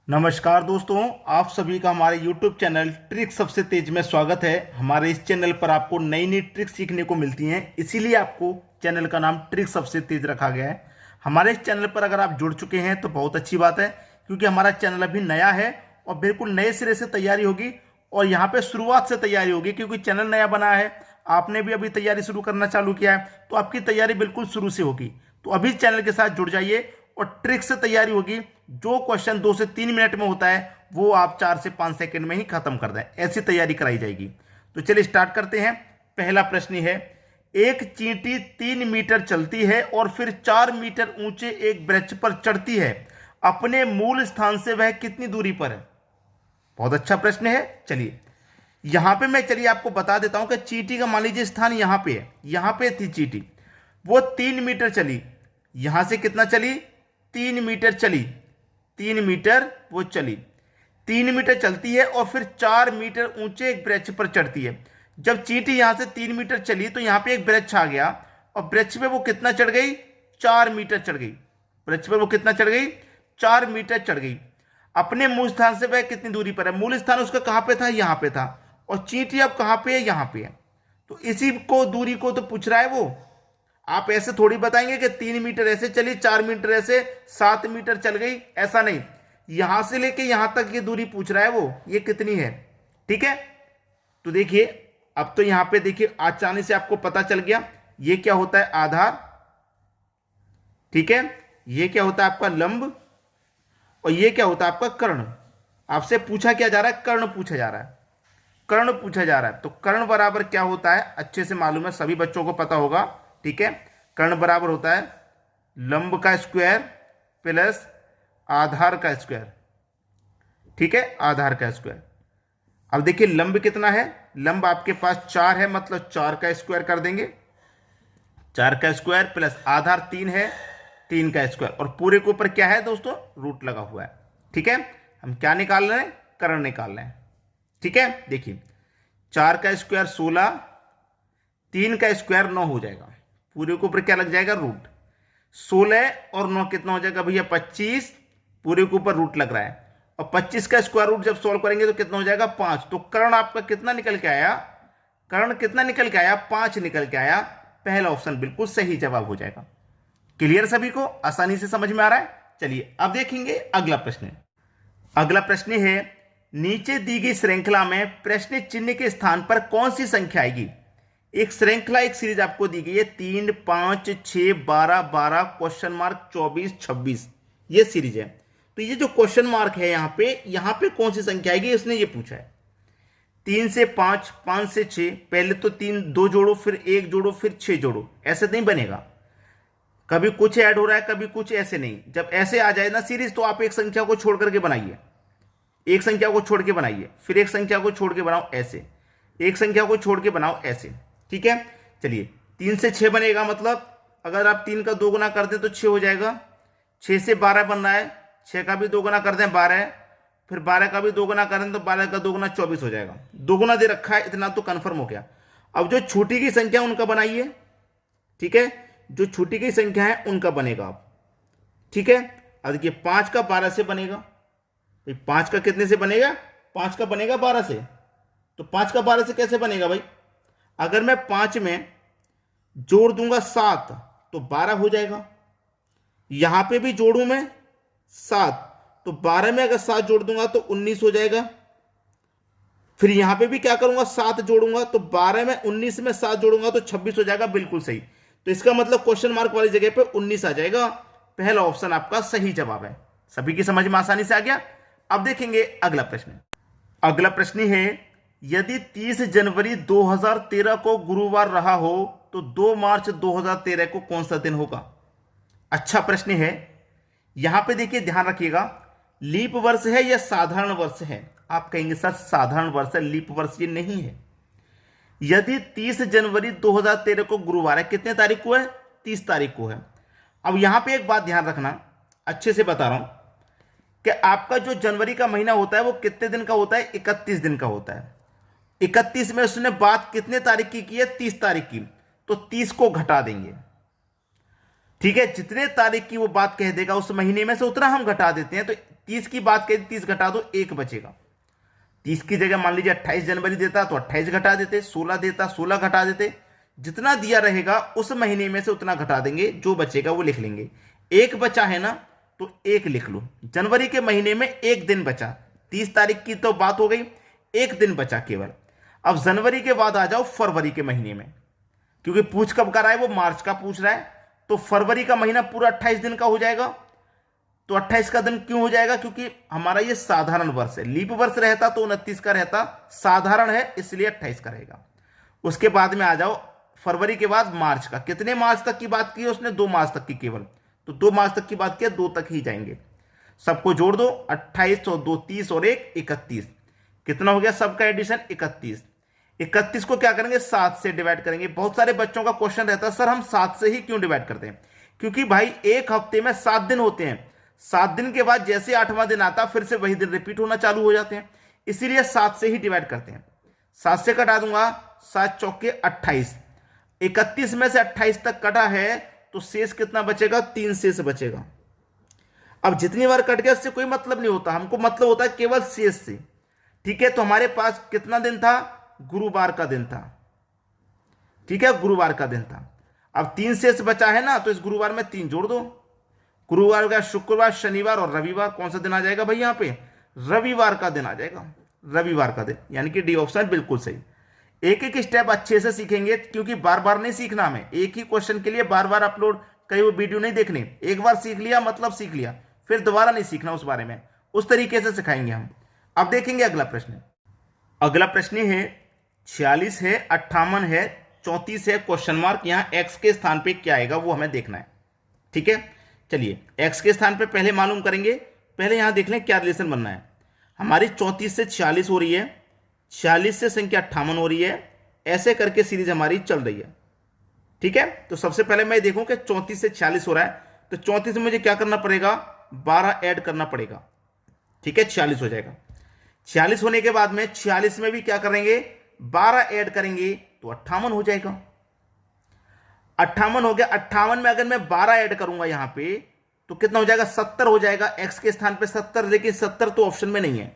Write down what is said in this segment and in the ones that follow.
नमस्कार दोस्तों, आप सभी का हमारे YouTube चैनल ट्रिक सबसे तेज में स्वागत है। हमारे इस चैनल पर आपको नई नई ट्रिक सीखने को मिलती हैं, इसीलिए आपको चैनल का नाम ट्रिक सबसे तेज रखा गया है। हमारे इस चैनल पर अगर आप जुड़ चुके हैं तो बहुत अच्छी बात है, क्योंकि हमारा चैनल अभी नया है और बिल्कुल नए सिरे से तैयारी होगी और यहाँ पर शुरुआत से तैयारी होगी, क्योंकि चैनल नया बना है। आपने भी अभी तैयारी शुरू करना चालू किया है तो आपकी तैयारी बिल्कुल शुरू से होगी। तो अभी चैनल के साथ जुड़ जाइए और ट्रिक से तैयारी होगी। जो क्वेश्चन 2 से 3 मिनट में होता है वो आप 4 से 5 सेकंड में ही खत्म कर दें, ऐसी तैयारी कराई जाएगी। तो चलिए स्टार्ट करते हैं। पहला प्रश्न है, एक चींटी 3 मीटर चलती है और फिर 4 मीटर ऊंचे एक वृक्ष पर चढ़ती है, अपने मूल स्थान से वह कितनी दूरी पर है? बहुत अच्छा प्रश्न है। चलिए यहां पे मैं आपको बता देता हूं कि चींटी का मान लीजिए स्थान यहां पे है। यहां पे थी चींटी, वो 3 मीटर चली। यहां से कितना चली? 3 मीटर चली। 3 मीटर वो चली, 3 मीटर चलती है और फिर 4 मीटर ऊंचे एक वृक्ष पर चढ़ती है। जब चींटी यहां से 3 मीटर चली तो यहां पे एक वृक्ष आ गया और वृक्ष पे वो कितना चढ़ गई? 4 मीटर चढ़ गई। वृक्ष पे वो कितना चढ़ गई? 4 मीटर चढ़ गई। अपने मूल स्थान से वह कितनी दूरी पर है? मूल स्थान उसका कहां पे था? यहां पे था। और चींटी अब कहां पे है? यहां पे है। तो इसी को दूरी को तो पूछ रहा है वो। आप ऐसे थोड़ी बताएंगे कि 3 मीटर ऐसे चली, 4 मीटर ऐसे, 7 मीटर चल गई, ऐसा नहीं। यहां से लेके यहां तक ये दूरी पूछ रहा है वो, ये कितनी है। ठीक है, तो देखिए अब तो यहां पे देखिए आसानी से आपको पता चल गया ये क्या होता है, आधार। ठीक है, ये क्या होता है आपका लंब, और ये क्या होता है आपका कर्ण। आपसे पूछा क्या जा रहा है? कर्ण पूछा जा रहा है। कर्ण पूछा जा रहा है, तो कर्ण बराबर क्या होता है अच्छे से मालूम है, सभी बच्चों को पता होगा। ठीक है, कर्ण बराबर होता है लंब का स्क्वायर प्लस आधार का स्क्वायर। ठीक है, आधार का स्क्वायर। अब देखिए लंब कितना है? लंब आपके पास 4 है, मतलब 4 का स्क्वायर कर देंगे। 4 का स्क्वायर प्लस आधार 3 है, 3 का स्क्वायर, और पूरे के ऊपर क्या है दोस्तों? रूट लगा हुआ है। ठीक है, हम क्या निकाल रहे हैं? कर्ण निकाल रहे हैं। ठीक है, देखिए 4 का स्क्वायर 16, 3 का स्क्वायर 9 हो जाएगा। पूरे के ऊपर क्या लग जाएगा? रूट। 16 और 9 कितना हो जाएगा भैया? 25। पूरे के ऊपर रूट लग रहा है, और 25 का स्क्वायर रूट जब सॉल्व करेंगे तो कितना हो जाएगा? 5। तो कर्ण आपका कितना निकल के आया? कर्ण कितना निकल के आया? 5 निकल के आया। पहला ऑप्शन बिल्कुल सही जवाब हो जाएगा। क्लियर सभी को? आसानी से समझ में आ रहा है? चलिए अब देखेंगे अगला प्रश्न। अगला प्रश्न है, नीचे दी गई श्रृंखला में प्रश्न चिन्ह के स्थान पर कौन सी संख्या आएगी? एक श्रृंखला, एक सीरीज आपको दी गई है, 3, 5, 6, 12, 12, क्वेश्चन मार्क 24, 26, ये सीरीज है। तो ये जो क्वेश्चन मार्क है यहाँ पे कौन सी संख्या आएगी इसने ये पूछा है। 3 से 5, 5 से 6, पहले तो 3 2 जोड़ो, फिर 1 जोड़ो, फिर 6 जोड़ो, ऐसे नहीं बनेगा। कभी कुछ ऐड हो रहा है, कभी कुछ, ऐसे नहीं। जब ऐसे आ जाए ना सीरीज, तो आप एक संख्या को छोड़ करके बनाइए, एक संख्या को छोड़ के बनाइए, फिर एक संख्या को छोड़ के बनाओ ऐसे, एक संख्या को छोड़ के बनाओ ऐसे। ठीक है, चलिए 3 से 6 बनेगा, मतलब अगर आप 3 का 2 गुना कर दें तो 6 हो जाएगा। 6 से 12 बन रहा है, 6 का भी 2 गुना कर दें 12, फिर 12 का भी 2 गुना करें तो 12 का 2 गुना 24 हो जाएगा। 2 गुना दे रखा है, इतना तो कंफर्म हो गया। अब जो छोटी की संख्या उनका बनाइए। ठीक है, जो छोटी की संख्या है उनका बनेगा अब। ठीक है, अब देखिए 5 का 12 से बनेगा। 5 का कितने से बनेगा? 5 का बनेगा 12 से। तो 5 का 12 से कैसे बनेगा भाई? अगर मैं 5 में जोड़ दूंगा 7 तो 12 हो जाएगा। यहां पे भी जोड़ू मैं 7 तो 12 में अगर 7 जोड़ दूंगा तो 19 हो जाएगा। फिर यहां पे भी क्या करूंगा? 7 जोड़ूंगा तो 12 में 19 में 7 जोड़ूंगा तो 26 हो जाएगा। बिल्कुल सही। तो इसका मतलब क्वेश्चन मार्क वाली जगह पे 19 आ जाएगा। पहला ऑप्शन आपका सही जवाब है। सभी की समझ में आसानी से आ गया। अब देखेंगे अगला प्रश्न। अगला प्रश्न है, यदि 30 जनवरी 2013 को गुरुवार रहा हो तो 2 मार्च 2013 को कौन सा दिन होगा? अच्छा प्रश्न है। यहां पे देखिए ध्यान रखिएगा, लीप वर्ष है या साधारण वर्ष है? आप कहेंगे सर साधारण वर्ष है, लीप वर्ष ये नहीं है। यदि 30 जनवरी 2013 को गुरुवार है, कितने तारीख को है? 30 तारीख को है। अब यहां पे एक बात ध्यान रखना, अच्छे से बता रहा हूं कि आपका जो जनवरी का महीना होता है वो कितने दिन का होता है? 31 दिन का होता है। 31 में उसने बात कितने तारीख की है? 30 तारीख की। तो 30 को घटा देंगे। ठीक है, जितने तारीख की वो बात कह देगा उस महीने में से उतना हम घटा देते हैं। तो 30 की बात करें, 30 घटा दो, 1 बचेगा। 30 की जगह मान लीजिए 28 जनवरी देता तो 28 घटा देते, 16 देता 16 घटा देते, जितना दिया रहेगा उस महीने में से उतना घटा देंगे, जो बचेगा वो लिख लेंगे। एक बचा है ना, तो एक लिख लो। जनवरी के महीने में एक दिन बचा, 30 तारीख की तो बात हो गई, एक दिन बचा केवल। अब जनवरी के बाद आ जाओ फरवरी के महीने में, क्योंकि पूछ कब कर रहा है वो, मार्च का पूछ रहा है, तो फरवरी का महीना पूरा 28 दिन का हो जाएगा। तो 28 का दिन क्यों हो जाएगा, क्योंकि हमारा ये साधारण वर्ष है, लीप वर्ष रहता तो 29 का रहता, साधारण है इसलिए 28 का रहेगा। उसके बाद में आ जाओ फरवरी के बाद मार्च का, कितने मार्च तक की बात की है उसने, 2 मार्च तक की केवल, तो 2 मार्च तक की बात की, 2 तक ही जाएंगे। सबको जोड़ दो, 28 और 2 30 और 1 31, कितना हो गया सबका एडिशन 31। 31 को क्या करेंगे, 7 से डिवाइड करेंगे। बहुत सारे बच्चों का क्वेश्चन रहता है सर हम 7 से ही क्यों डिवाइड करते हैं, क्योंकि भाई एक हफ्ते में 7 दिन होते हैं, 7 दिन के बाद जैसे 8वां दिन आता फिर से वही दिन रिपीट होना चालू हो जाते हैं, इसीलिए 7 से ही डिवाइड करते हैं। 7 से कटा दूंगा, 7 चौके 28, 31 में से 28 तक कटा है तो शेष कितना बचेगा, 3 शेष बचेगा। अब जितनी बार कट गया उससे कोई मतलब नहीं होता, हमको मतलब होता है केवल शेष से। ठीक है, तो हमारे पास कितना दिन था, गुरुवार का दिन था। ठीक है, गुरुवार का दिन था। अब 3 शेष बचा है ना, तो इस गुरुवार में 3 जोड़ दो। गुरुवार का शुक्रवार, शनिवार और रविवार, कौन सा दिन आ जाएगा भाई यहाँ पे, रविवार का दिन आ जाएगा, रविवार का दिन, यानी कि डी ऑप्शन बिल्कुल सही। एक एक स्टेप अच्छे से सीखेंगे, क्योंकि बार बार नहीं सीखना हमें, एक ही क्वेश्चन के लिए बार बार अपलोड कई वो वीडियो नहीं देखने, एक बार सीख लिया मतलब सीख लिया, फिर दोबारा नहीं सीखना उस बारे में, उस तरीके से सिखाएंगे हम। अब देखेंगे अगला प्रश्न। अगला प्रश्न है 46 है, 58 है, 34 है, क्वेश्चन मार्क, यहाँ एक्स के स्थान पे क्या आएगा वो हमें देखना है। ठीक है, चलिए एक्स के स्थान पे पहले मालूम करेंगे, पहले यहां देख लें क्या रिलेशन बनना है। हमारी 34 से 46 हो रही है, 46 से संख्या 58 हो रही है, ऐसे करके सीरीज हमारी चल रही है। ठीक है, तो सबसे पहले मैं देखूं कि 34 से 46 हो रहा है, तो 34 में मुझे क्या करना पड़ेगा, 12 ऐड करना पड़ेगा। ठीक है, 46 हो जाएगा। 46 होने के बाद में 46 में भी क्या करेंगे, 12 ऐड करेंगे तो 58 हो जाएगा। 58 हो गया, 58 में अगर मैं 12 ऐड करूंगा यहां पे तो कितना हो जाएगा, 70 हो जाएगा। एक्स के स्थान पे 70, लेकिन 70 तो ऑप्शन में नहीं है,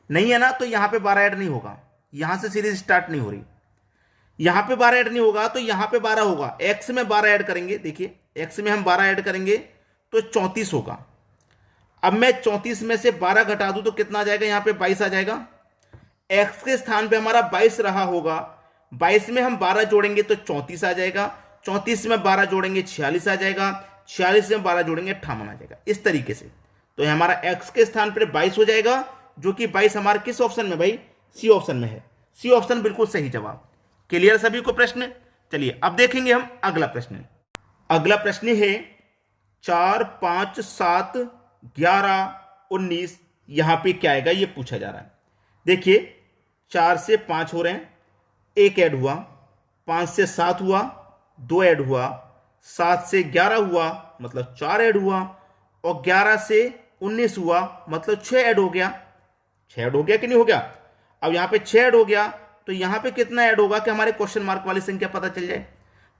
नहीं है ना, तो यहां पे 12 ऐड नहीं होगा, यहां से सीरीज स्टार्ट नहीं हो रही। यहां पे 12 ऐड नहीं होगा तो यहां पे 12 होगा। एक्स में 12 ऐड करेंगे, देखिए एक्स में हम 12 ऐड करेंगे तो 34 होगा। अब मैं 34 में से 12 घटा दूं तो कितना आ जाएगा, यहां पे 22 आ जाएगा। एक्स के स्थान पे हमारा 22 रहा होगा, 22 में हम 12 जोड़ेंगे तो 34 आ जाएगा, 34 में 12 जोड़ेंगे 46 आ जाएगा, 46 में 12 जोड़ेंगे 58 आ जाएगा, इस तरीके से। तो ये हमारा एक्स के स्थान पर 22 हो जाएगा, जो कि 22 हमारे किस ऑप्शन में भाई, सी ऑप्शन में है। सी ऑप्शन बिल्कुल सही जवाब। क्लियर सभी को प्रश्न। चलिए अब देखेंगे हम अगला प्रश्न। अगला प्रश्न है 4 5 7 11 19, यहां पे क्या आएगा ये पूछा जा रहा है। देखिए 4 से 5 हो रहे हैं, 1 ऐड हुआ, 5 से 7 हुआ, 2 ऐड हुआ, 7 से 11 हुआ मतलब 4 ऐड हुआ, और 11 से 19 हुआ मतलब 6 ऐड हो गया। 6 ऐड हो गया कि नहीं हो गया। अब यहां पे 6 ऐड हो गया तो यहां पे कितना ऐड होगा कि हमारे क्वेश्चन मार्क वाली संख्या पता चल जाए।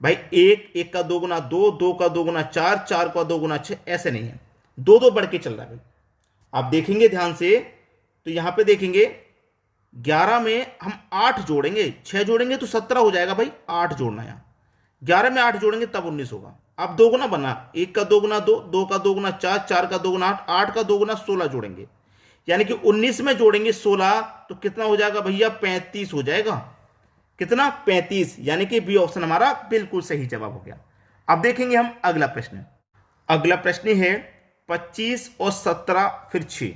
भाई 1 1 का 2 गुना 2, 2 का 2 गुना 4, 4 का 2 गुना 6, ऐसे नहीं है, 2 2 बढ़ के चल रहा है भाई। आप देखेंगे ध्यान से तो यहां पे देखेंगे 11 में हम 8 जोड़ेंगे, 6 जोड़ेंगे तो 17 हो जाएगा भाई, 8 जोड़ना है। 11 में 8 जोड़ेंगे तब 19 होगा। अब 2 गुना बना, 1 का 2 गुना 2, 2 का 2 गुना 4, 4 का 2 गुना 8, 8 का 2 गुना 16 जोड़ेंगे, यानी कि 19 में जोड़ेंगे 16 तो कितना हो जाएगा भैया, 35 हो जाएगा। कितना, 35, यानी कि बी ऑप्शन हमारा बिल्कुल सही जवाब हो गया। अब देखेंगे हम अगला प्रश्न। अगला प्रश्न है 25 और 17 फिर 6,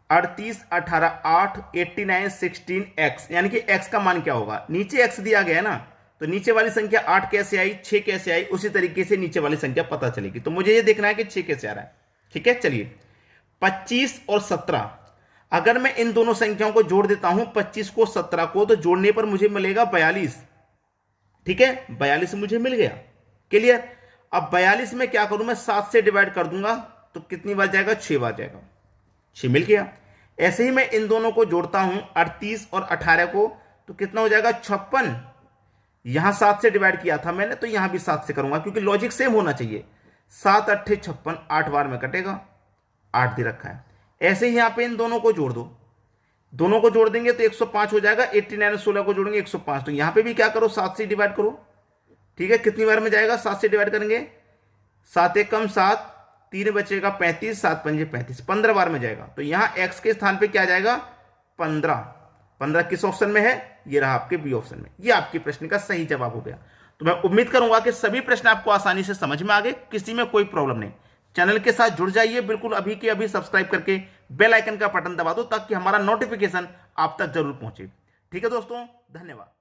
38 18 8 89 16 एक्स, यानी कि एक्स का मान क्या होगा। नीचे एक्स दिया गया है ना, तो नीचे वाली संख्या 8 कैसे आई, 6 कैसे आई, उसी तरीके से नीचे वाली संख्या पता चलेगी। तो मुझे ये देखना है कि 6 कैसे आ रहा है। ठीक है, चलिए 25 और 17, अगर मैं इन दोनों संख्याओं को जोड़ देता हूं, 25 को 17 को, तो जोड़ने पर मुझे मिलेगा 42। ठीक है, 42 मुझे मिल गया। क्लियर। अब 42 में क्या करूं मैं, 7 से डिवाइड कर दूंगा तो कितनी बार जाएगा, 6 बार जाएगा, 6 मिल गया। ऐसे ही मैं इन दोनों को जोड़ता हूं 38 और 18 को, तो कितना हो जाएगा, 56। यहां 7 से डिवाइड किया था मैंने, तो यहां भी 7 से करूंगा, क्योंकि लॉजिक सेम होना चाहिए। 7 8 56, 8 बार में कटेगा, 8 दे रखा है। ऐसे ही यहाँ पे इन दोनों को जोड़ दो, दोनों को जोड़ देंगे तो 105 हो जाएगा। 89 और 16 को जोड़ेंगे 105। तो यहाँ पे भी क्या करो, 7 से डिवाइड करो। ठीक है, कितनी बार में जाएगा, 7 से डिवाइड करेंगे, 7 एक कम 7, 3 बचेगा 35, 7 पंजे 35, 15 बार में जाएगा। तो यहाँ x के स्थान पे क्या जाएगा, 15। 15 किस ऑप्शन में है, ये रहा आपके बी ऑप्शन में। ये आपके प्रश्न का सही जवाब हो गया। तो मैं उम्मीद करूंगा कि सभी प्रश्न आपको आसानी से समझ में आ गए, किसी में कोई प्रॉब्लम नहीं। चैनल के साथ जुड़ जाइए बिल्कुल अभी के अभी, सब्सक्राइब करके बेल आइकन का बटन दबा दो ताकि हमारा नोटिफिकेशन आप तक जरूर पहुंचे। ठीक है दोस्तों, धन्यवाद।